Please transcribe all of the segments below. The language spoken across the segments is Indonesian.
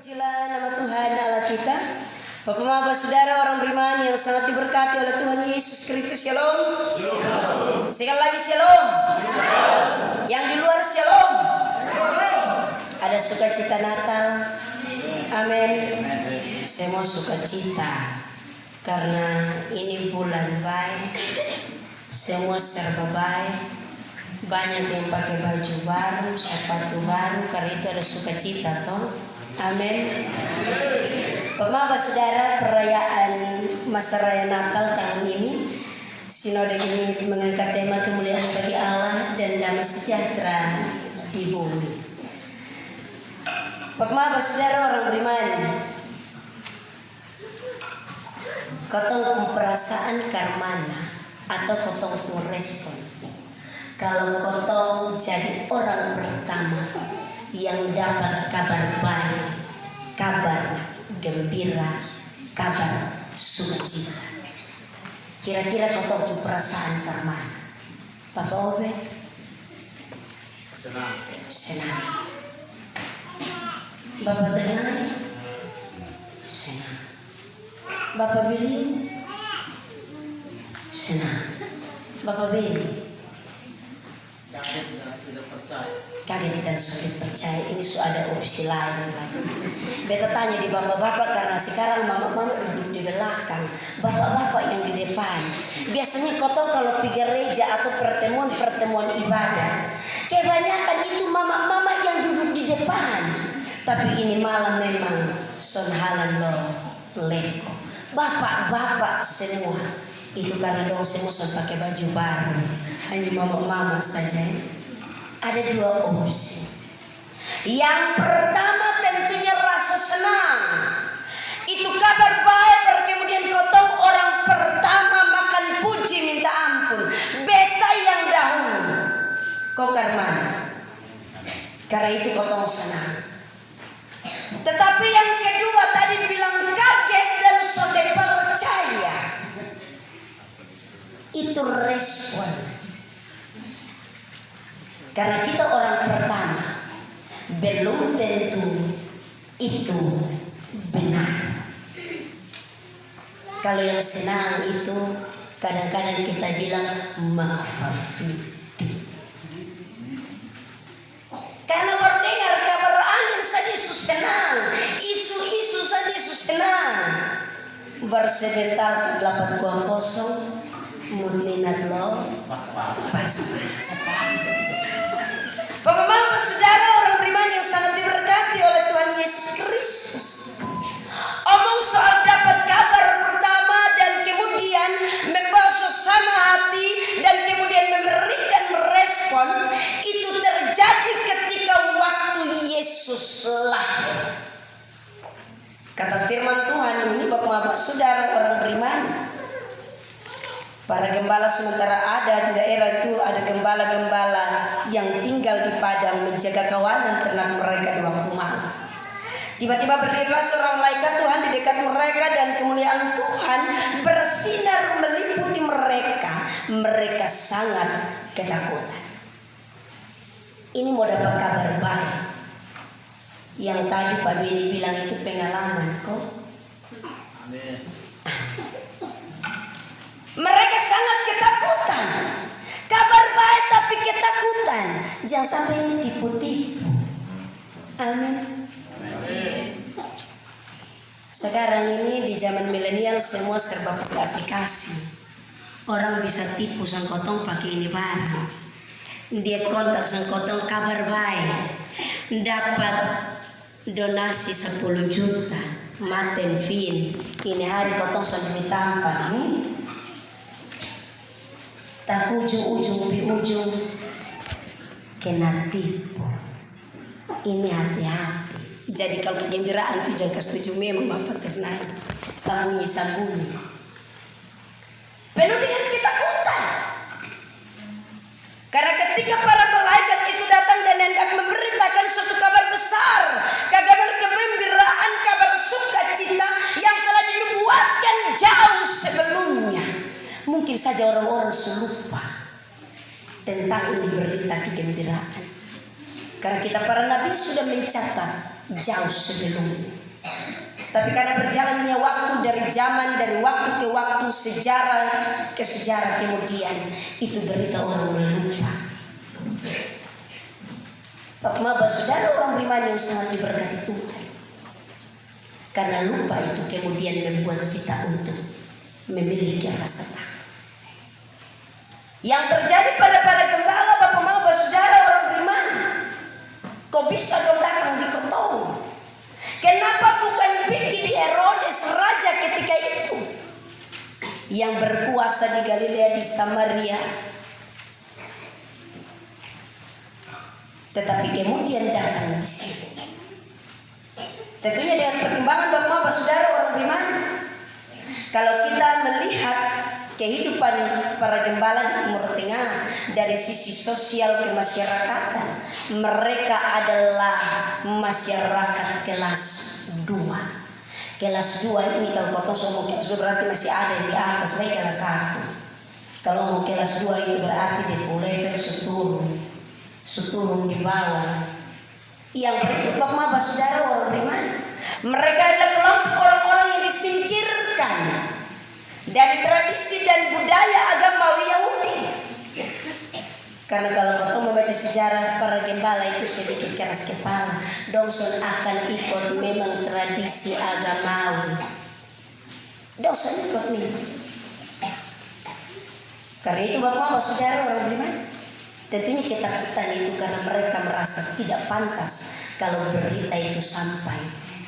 Terpujilah nama Tuhan Allah kita. Bapak Mama Saudara orang beriman yang sangat diberkati oleh Tuhan Yesus Kristus. Shalom. Sekali lagi shalom. Yang di luar shalom. Ada sukacita Natal. Amin. Semua sukacita karena ini bulan baik. Semua serba baik. Banyak yang pakai baju baru, sepatu baru, karena itu ada sukacita toh. Amin. Bapak Saudara, perayaan masa raya Natal tahun ini Sinode ini mengangkat tema kemuliaan bagi Allah dan damai sejahtera di bumi. Bapak Saudara orang beriman, kotong perasaan karmana atau kotong respon. Kalau kotong jadi orang pertama yang dapat kabar baik, kabar gembira, kabar sukacita. Kira-kira kotong perasaan karmana. Bapak Obed? Senang. Bapak tenang? Senang. Bapak Billy? Senang. Bapak Billy? Kaget dan sulit percaya. Ini sudah ada opsi lain lagi. Beta tanya di bapak-bapak karena sekarang mama-mama duduk di belakang, bapak-bapak yang di depan. Biasanya kotong kalau pergi gereja atau pertemuan ibadah, kebanyakan itu mama-mama yang duduk di depan. Tapi ini malam memang sonhalan lo leko. Bapak-bapak semua itu karena dong semua pakai baju baru. Hanya mama-mama saja. Ada dua opsi. Yang pertama tentunya rasa senang. Itu kabar baik. Kemudian kotong orang pertama makan puji minta ampun. Beta yang dahulu. Kau karmana. Karena itu kotong senang. Tetapi yang kedua tadi bilang kaget dan sudah percaya. Itu respon. Karena kita orang pertama, belum tentu itu benar. Kalau yang senang itu kadang-kadang kita bilang makfafiti. Karena baru dengar kabar angin saja senang, isu-isu saja senang. Baru sebentar dapat kuah kosong, mutninat lo pas. Bapak-bapak saudara orang beriman yang sangat diberkati oleh Tuhan Yesus Kristus. Omong soal dapat kabar pertama dan kemudian membawa suasana hati dan kemudian memberikan respon, itu terjadi ketika waktu Yesus lahir. Kata firman Tuhan ini bapak-bapak saudara orang beriman, para gembala sementara ada di daerah itu, ada gembala-gembala yang tinggal di padang menjaga kawanan ternak mereka di waktu malam. Tiba-tiba berdirilah seorang malaikat Tuhan di dekat mereka dan kemuliaan Tuhan bersinar meliputi mereka. Mereka sangat ketakutan. Ini mau dapat kabar baik. Yang tadi Pak Bini bilang itu pengalaman kok. Amin. Mereka sangat ketakutan. Kabar baik tapi ketakutan. Jangan sampai ini tipu-tipu. Amin. Sekarang ini di zaman milenial semua serba pakai aplikasi. Orang bisa tipu sang kotong pakai ini baru. Dia kontak sang kotong kabar baik. Dapat donasi 10 juta. Maten fin. Ini hari kotong sudah ditampar. Tak ujung-ujung di ujung kena tipu. Ini hati-hati. Jadi kalau kegembiraan itu jangan setuju memang bapak tenang. Sambunyi. Penuh dengan ketakutan. Karena ketika para malaikat itu datang dan hendak memberitakan suatu kabar besar, kabar kegembiraan, kabar sukacita yang telah dinubuatkan jauh sebelumnya. Mungkin saja orang-orang lupa tentang ini berita kegembiraan. Karena kita para nabi sudah mencatat jauh sebelumnya. Tapi karena berjalannya waktu dari waktu ke waktu, sejarah ke sejarah, kemudian itu berita orang lupa. Bapak saudara, orang beriman yang sangat diberkati Tuhan. Karena lupa itu kemudian membuat kita untuk memiliki rasa takut. Yang terjadi pada para gembala, Bapak saudara, orang beriman, kok bisa dong datang di kotong? Kenapa bukan pergi di Herodes raja ketika itu yang berkuasa di Galilea, di Samaria, tetapi kemudian datang di sini? Tentunya dengan pertimbangan Bapak saudara, orang beriman, kalau kita melihat kehidupan para gembala di Timur Tengah dari sisi sosial kemasyarakatan, mereka adalah masyarakat kelas 2. Kelas 2 ini kalau potong semua kelas 2 berarti masih ada yang di atas lagi kelas 1. Kalau mau kelas 2 itu berarti di level seturun di bawah. Yang berikut Bapak saudara, orang beriman, mereka adalah kelompok orang-orang yang disingkirkan dari tradisi dan budaya agama Yahudi. Karena kalau Bapak membaca sejarah para gembala itu sedikit keras kepala, Dongson akan ikut memang tradisi agamawi. Dongson ikut memang. Karena itu Bapak saudara, orang beriman, tentunya ketakutan itu karena mereka merasa tidak pantas kalau berita itu sampai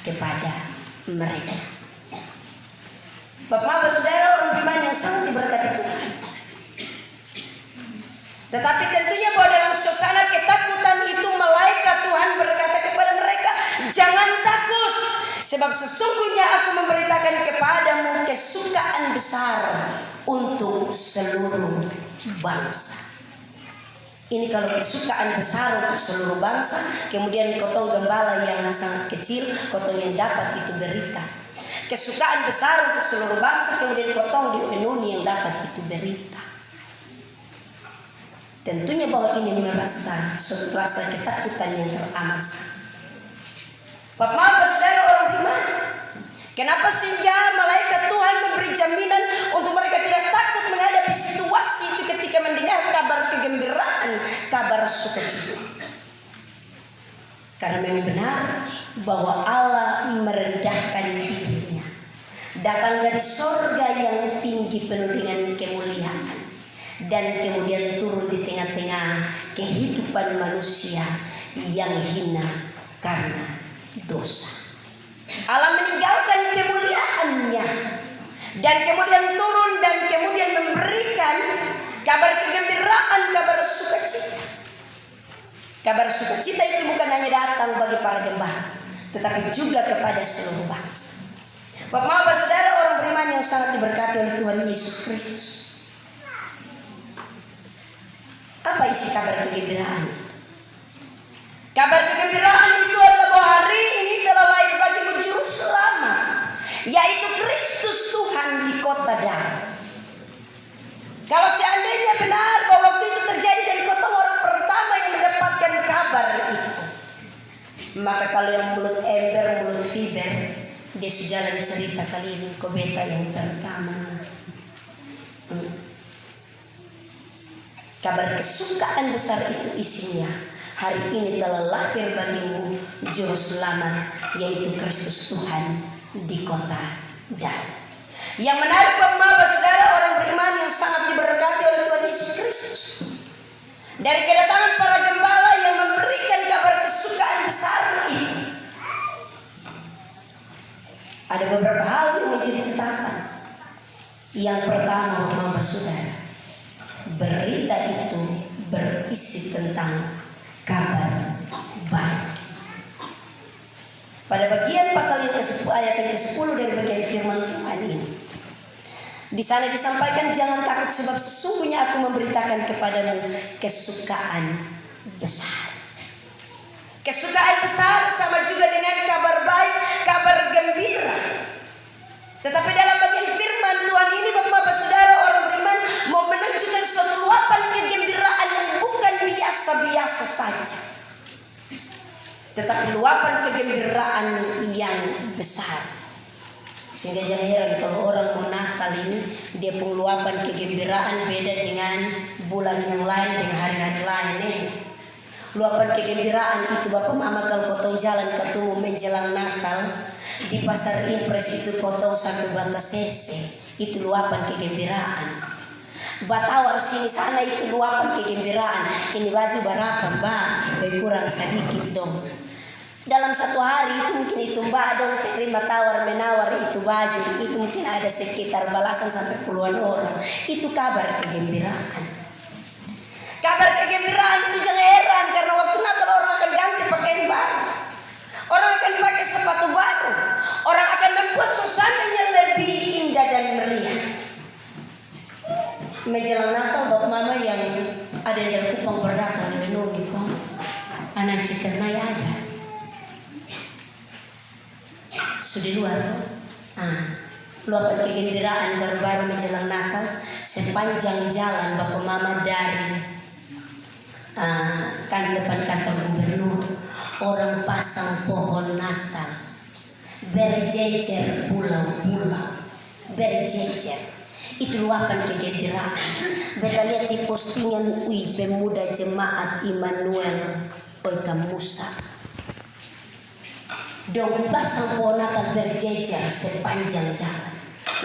kepada mereka. Bapak saudara, orang beriman yang sangat diberkati Tuhan. Tetapi tentunya bahwa dalam suasana ketakutan itu malaikat Tuhan berkata kepada mereka, jangan takut, sebab sesungguhnya aku memberitakan kepadamu kesukaan besar untuk seluruh bangsa. Ini kalau kesukaan besar untuk seluruh bangsa, kemudian kotong gembala yang sangat kecil, kotong yang dapat itu berita. Kesukaan besar untuk seluruh bangsa, kemudian kotong di Uenuni yang dapat itu berita. Tentunya bahwa ini merasa suatu rasa ketakutan yang teramat sangat. Bapak saudara, orang beriman, kenapa sehingga malaikat Tuhan memberi jaminan untuk mereka tidak takut menghadapi situasi itu ketika mendengar kabar kegembiraan, kabar sukacita? Karena memang benar bahwa Allah merendahkan dirinya, datang dari sorga yang tinggi penuh dengan kemuliaan, dan kemudian turun di tengah-tengah kehidupan manusia yang hina karena dosa. Allah meninggalkan kemuliaannya dan kemudian turun dan kemudian memberikan kabar kegembiraan, kabar sukacita. Kabar sukacita itu bukan hanya datang bagi para gembala, tetapi juga kepada seluruh bangsa. Bapak saudara, orang beriman yang sangat diberkati oleh Tuhan Yesus Kristus. Apa isi kabar kegembiraan itu? Kabar kegembiraan itu adalah bahwa hari ini telah lahir bagimu juru selamat, yaitu Kristus Tuhan di kota Daud. Kalau seandainya benar bahwa waktu itu terjadi dan kota orang pertama yang mendapatkan kabar itu, maka kalau yang mulut ember, mulut fiber, dia sejalan cerita kali ini kobeta yang pertama. Kabar kesukaan besar itu isinya, hari ini telah lahir bagimu juru selamat, yaitu Kristus Tuhan di kota Daud. Yang menarik Bapak saudara, orang beriman yang sangat diberkati oleh Tuhan Yesus Kristus, dari kedatangan para gembala yang memberikan kabar kesukaan besar itu, ada beberapa hal yang menjadi catatan. Yang pertama Bapak saudara, berita itu berisi tentang kabar baik. Pada bagian pasal yang ke-10 ayat yang ke-10 dari bagian firman Tuhan ini, di sana disampaikan, jangan takut sebab sesungguhnya aku memberitakan kepadamu kesukaan besar. Kesukaan besar sama juga dengan kabar baik, kabar gembira. Tetapi dalam bagian firman Tuhan ini Bapak saudara, orang beriman mau menunjukkan suatu luapan kegembiraan yang bukan biasa-biasa saja, tetapi luapan kegembiraan besar. Sehingga jangan heran kalau orang mau Natal ini dia pengeluapan kegembiraan beda dengan bulan yang lain, dengan hari-hari lain. Luapan kegembiraan itu Bapak Mama kalau kotong jalan ketemu menjelang Natal di pasar Impres itu kotong sampai batas sese, itu luapan kegembiraan. Batawar sini sana itu luapan kegembiraan. Ini baju berapa Mbak? Kurang sedikit dong. Dalam satu hari itu mungkin itu Mbak dong terima tawar menawar itu baju, itu mungkin ada sekitar belasan sampai puluhan orang. Itu kabar kegembiraan. Kabar kegembiraan itu jangan heran karena waktu Natal orang akan ganti pakaian baru. Orang akan pakai sepatu baru. Orang akan membuat suasananya lebih indah dan meriah. Menjelang Natal Bapak Mama yang ada dari Kupang berdatang dengan Noni kok anak Cikernai ada sudah luar. Luapan kegembiraan baru-baru menjelang Natal sepanjang jalan Bapak Mama dari kan depan kantor gubernur orang pasang pohon Natal berjejer pulau-pulau berjejer. Itu luapan kegembiraan. Beta lihat di postingan pemuda jemaat Immanuel Oita Musa. Dong pasang pohon Natal berjejer sepanjang jalan.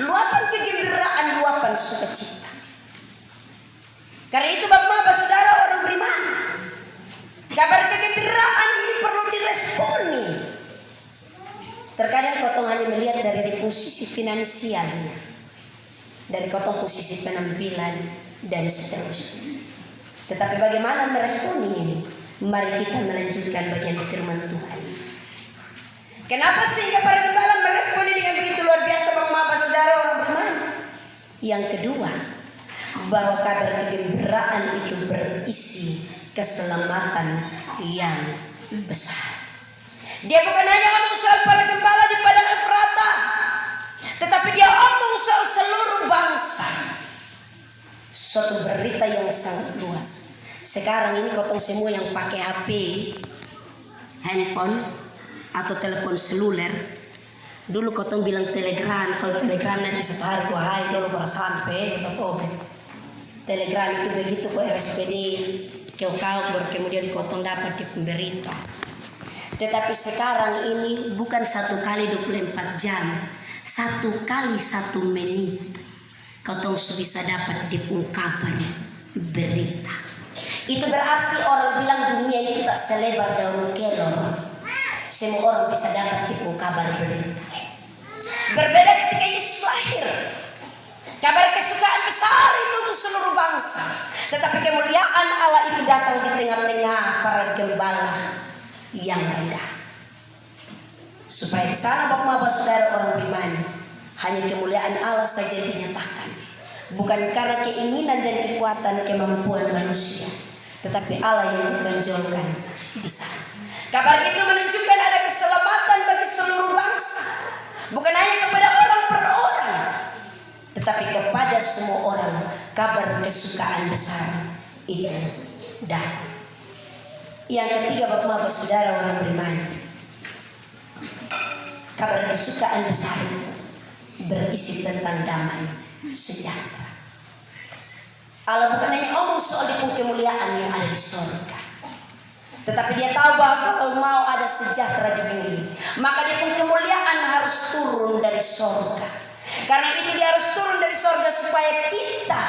Luapan kegembiraan, luapan sukacita. Karena itu Bapak Saudara orang beriman, kabar kegembiraan ini perlu diresponi. Terkadang kotong hanya melihat dari posisi finansialnya, dari kotong posisi penampilan dan seterusnya. Tetapi bagaimana meresponi ini? Mari kita melanjutkan bagian firman Tuhan. Kenapa sehingga para gembala meresponi dengan begitu luar biasa Bapak Saudara orang beriman? Yang kedua, bahwa kabar kegembiraan itu berisi keselamatan yang besar. Dia bukan hanya omong soal para gembala di padang Efrata, tetapi dia omong soal seluruh bangsa. Suatu berita yang sangat luas. Sekarang ini kotong semua yang pakai HP, handphone atau telepon seluler. Dulu kotong bilang telegram, kalau telegram nanti 1 hari 2 hari dulu baru sampai. Telegram itu begitu kok RSPD kau kemudian kotong dapat di pemberita. Tetapi sekarang ini bukan 1 kali 24 jam, 1 kali 1 menit kotong bisa dapat di kabar berita. Itu berarti orang bilang dunia itu tak selebar daun kelor. Semua orang bisa dapat tipu kabar berita. Berbeda ketika Yesus lahir. Kabar kesukaan besar itu untuk seluruh bangsa. Tetapi kemuliaan Allah itu datang di tengah-tengah para gembala yang rendah. Supaya di sana Bapak Saudara orang beriman, hanya kemuliaan Allah saja yang dinyatakan. Bukan karena keinginan dan kekuatan kemampuan manusia, tetapi Allah yang ditonjolkan di sana. Kabar itu menunjukkan ada keselamatan bagi seluruh bangsa. Bukan hanya kepada orang per orang, tetapi kepada semua orang kabar kesukaan besar itu datang. Yang ketiga Bapak Saudara orang beriman, kabar kesukaan besar itu berisi tentang damai sejahtera. Allah bukan hanya omong soal di kemuliaan yang ada di surga, tetapi dia tahu bahwa kalau mau ada sejahtera di bumi, maka dia pun kemuliaan harus turun dari surga. Karena itu dia harus turun dari surga supaya kita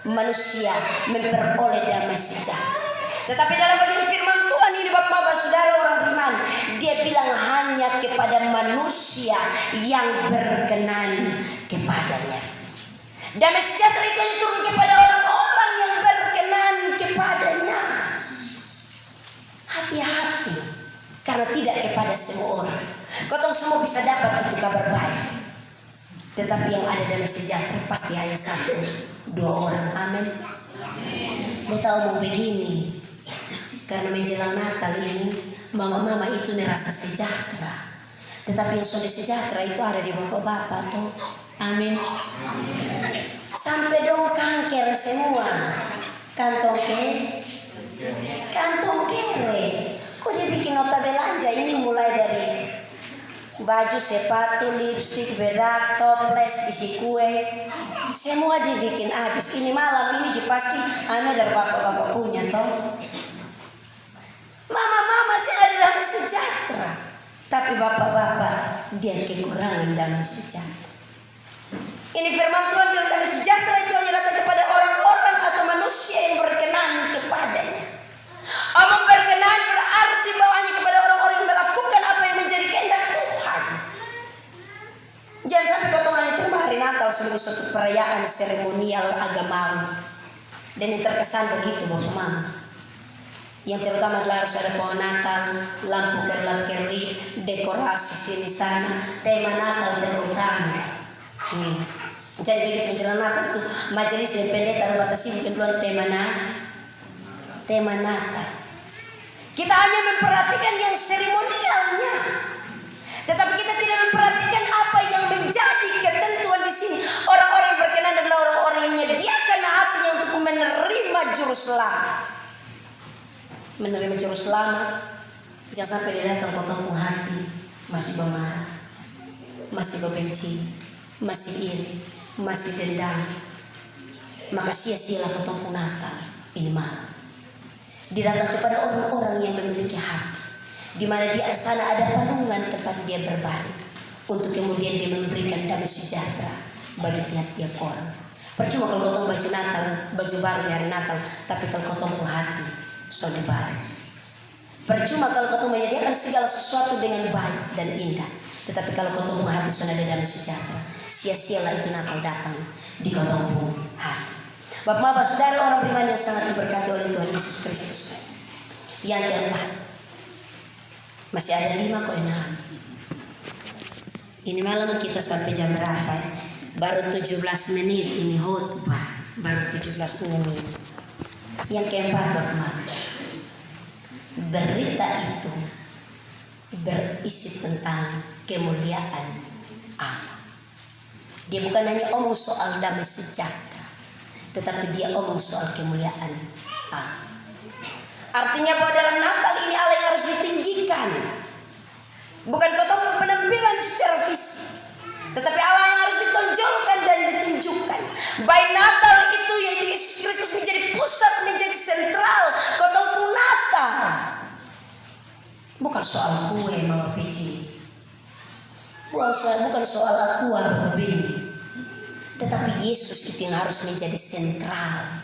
manusia memperoleh damai sejahtera. Tetapi dalam bagian firman Tuhan ini Bapak Saudara orang beriman, dia bilang hanya kepada manusia yang berkenan kepadanya. Damai sejahtera itu hanya turun kepada orang-orang yang berkenan kepadanya. Hati-hati, karena tidak kepada semua orang. Kotong semua bisa dapat itu kabar baik, tetapi yang ada damai sejahtera pasti hanya 1-2 orang. Amin. Beta omong begini karena menjelang Natal ini mama-mama itu merasa sejahtera, tetapi yang sudah sejahtera itu ada di bapak-bapak tuh. Amin. Sampai dong kanker semua, kantong kere. Kok dia bikin nota belanja ini mulai dari Baju, sepatu, lipstik, bedak, toples, isi kue, semua dibikin habis. Ini malam ini pasti ame dari bapak-bapak punya toh. Mama sih ada damai sejahtera, tapi bapak-bapak dia kekurangan damai sejahtera. Ini firman Tuhan bilang damai sejahtera itu hanya datang kepada orang-orang atau manusia yang berkenan kepadanya. Omong berkenan berarti bahwa hanya kepada orang-orang yang melakukan apa yang menjadi kehendak Tuhan. Jangan sampai kau hanya terima hari Natal sebagai suatu perayaan seremonial agamawi. Dan yang terkesan begitu Bapak Mama. Yang terutama adalah harus ada pohon Natal, lampu kerlap-kerlip, dekorasi sini sana, tema Natal terutama. Jadi begitu menjelang Natal itu majelis dan pendeta rumah tasib kebetulan tema Natal. Kita hanya memperhatikan yang seremonialnya, tetapi kita tidak memperhatikan apa yang menjadi ketentuan di sini. Orang-orang yang berkenan adalah orang-orang yang menyediakan hatinya untuk menerima juru selamat. Menerima juru selamat, jangan sampai dia datang potong hati, masih bermarah, masih berbenci, masih iri, masih dendam. Maka sia-sialah potong Natal ini malam. Dia datang kepada orang-orang yang memiliki hati, di mana di sana ada palungan tempat dia berbaring, untuk kemudian dia memberikan damai sejahtera bagi tiap-tiap orang. Percuma kalau potong baju Natal, baju baru di hari Natal, tapi kalau potong hati, saudara. Percuma kalau kau menyediakan segala sesuatu dengan baik dan indah, tetapi kalau kau hati sudah ada damai sejahtera, sia-sialah itu Natal datang di kau hati. Bapak-bapak saudara orang beriman yang sangat diberkati oleh Tuhan Yesus Kristus. Yang keempat, masih ada 5 kok enak. Ini malam kita sampai jam berapa? Baru 17 menit ini khotbah, baru 17 menit. Yang keempat Bapak, berita itu berisi tentang kemuliaan Allah. Dia bukan hanya omong soal damai sejahtera, tetapi dia omong soal kemuliaan Allah. Artinya bahwa dalam Natal ini Allah yang harus ditinggikan, bukan ketemu penampilan secara fisik, tetapi Allah yang harus ditonjolkan dan ditunjukkan. Baik Natal itu yaitu Yesus Kristus menjadi pusat, menjadi sentral ketemu Natal. Bukan soal kue Mama Pici, bukan soal aku apa begini, tetapi Yesus itu yang harus menjadi sentral.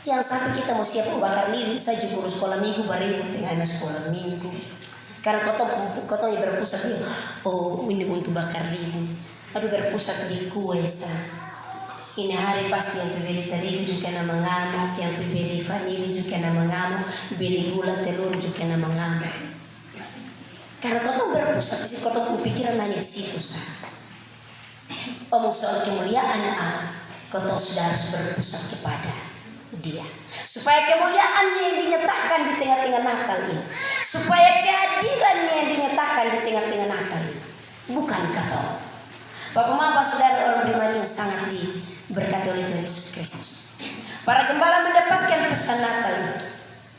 Jangan sampai kita mau siap membakar lilin saja guru sekolah minggu beribut dengan anak sekolah minggu. Karena kotong berpusat di ini untuk bakar lilin. Aduh berpusat di kue sah. Ini hari pasti yang beli terigu juga nama ngamuk, yang beli vanili juga nama ngamuk, beli gula telur juga nama ngamuk. Karena kotong berpusat di situ, kotong pikiran hanya di situ sah. Omong soal kemuliaan Allah, kotong sudah harus berpusat kepada Dia, supaya kemuliaannya yang dinyatakan di tengah-tengah Natal ini, supaya kehadirannya yang dinyatakan di tengah-tengah Natal ini, bukan kata Bapak-bapak saudara orang beriman yang sangat diberkati oleh Tuhan Yesus Kristus. Para gembala mendapatkan pesan Natal itu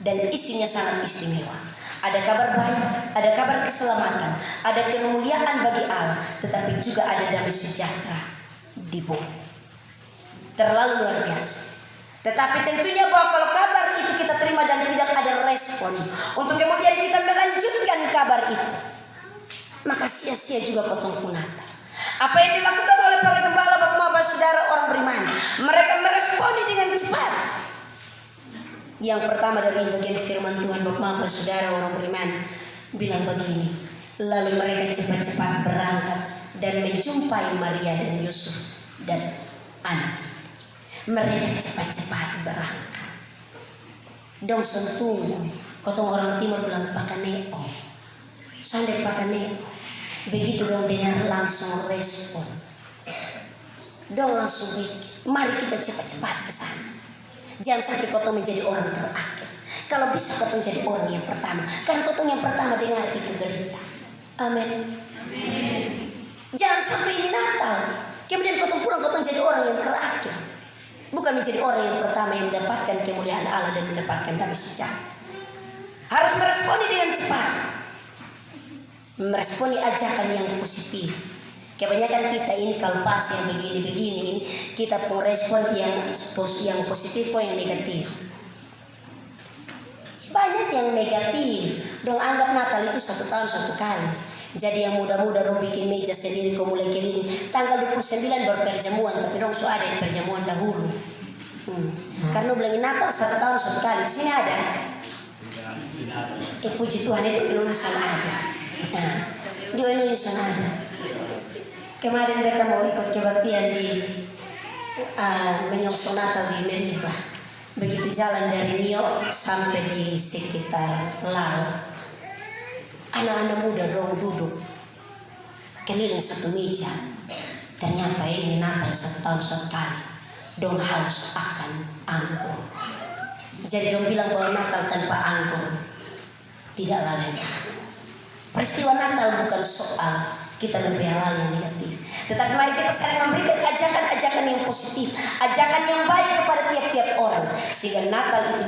dan isinya sangat istimewa. Ada kabar baik, ada kabar keselamatan, ada kemuliaan bagi Allah, tetapi juga ada damai sejahtera di bumi. Terlalu luar biasa. Tetapi tentunya bahwa kalau kabar itu kita terima dan tidak ada respon untuk kemudian kita melanjutkan kabar itu, maka sia-sia juga potong Natal. Apa yang dilakukan oleh para gembala bapak-bapak saudara orang beriman, mereka meresponi dengan cepat. Yang pertama dari bagian firman Tuhan bapak-bapak saudara orang beriman bilang begini, lalu mereka cepat-cepat berangkat dan menjumpai Maria dan Yusuf dan anak. Mereka cepat-cepat berangkat. Dong sentuh, kotong orang timur bilang pakaneo, sandek pakaneo. Begitu dong dengar langsung respon. Dong langsung mari kita cepat-cepat ke sana. Jangan sampai kotong menjadi orang terakhir. Kalau bisa kotong jadi orang yang pertama, karena kotong yang pertama dengar itu berita. Amin. Jangan sampai ini Natal, kemudian kotong pulang kotong jadi orang yang terakhir. Bukan menjadi orang yang pertama yang mendapatkan kemuliaan Allah dan mendapatkan damai sejahtera. Harus meresponi dengan cepat. meresponi ajakan yang positif. Kebanyakan kita ini kalau pas yang begini-begini, kita pun respon yang positif atau yang negatif. Banyak yang negatif. Dong anggap Natal itu 1 tahun 1 kali. Jadi yang muda-muda dong bikin meja sendiri, kau mulai keliling. Tanggal 29 baru perjamuan, tapi dong so ada yang perjamuan dahulu. Karena bilangin Natal 1 tahun 1 kali. Di sini ada. Puji Tuhan itu di Indonesia ada. Nah, di Indonesia ada. Kemarin beta mau ikut kebaktian di menyongsong Natal di Meriba. Begitu jalan dari Mio sampai di sekitar laut, anak-anak muda dong duduk keliling satu meja. Ternyata ini Natal 1 tahun 1 kali. Dong haus akan anggur. Jadi dong bilang bahwa Natal tanpa anggur tidaklah legal. Peristiwa Natal bukan soal kita memberi hal yang negatif, tetapi mari kita saling memberikan ajakan-ajakan yang positif, ajakan yang baik kepada tiap-tiap orang, sehingga Natal itu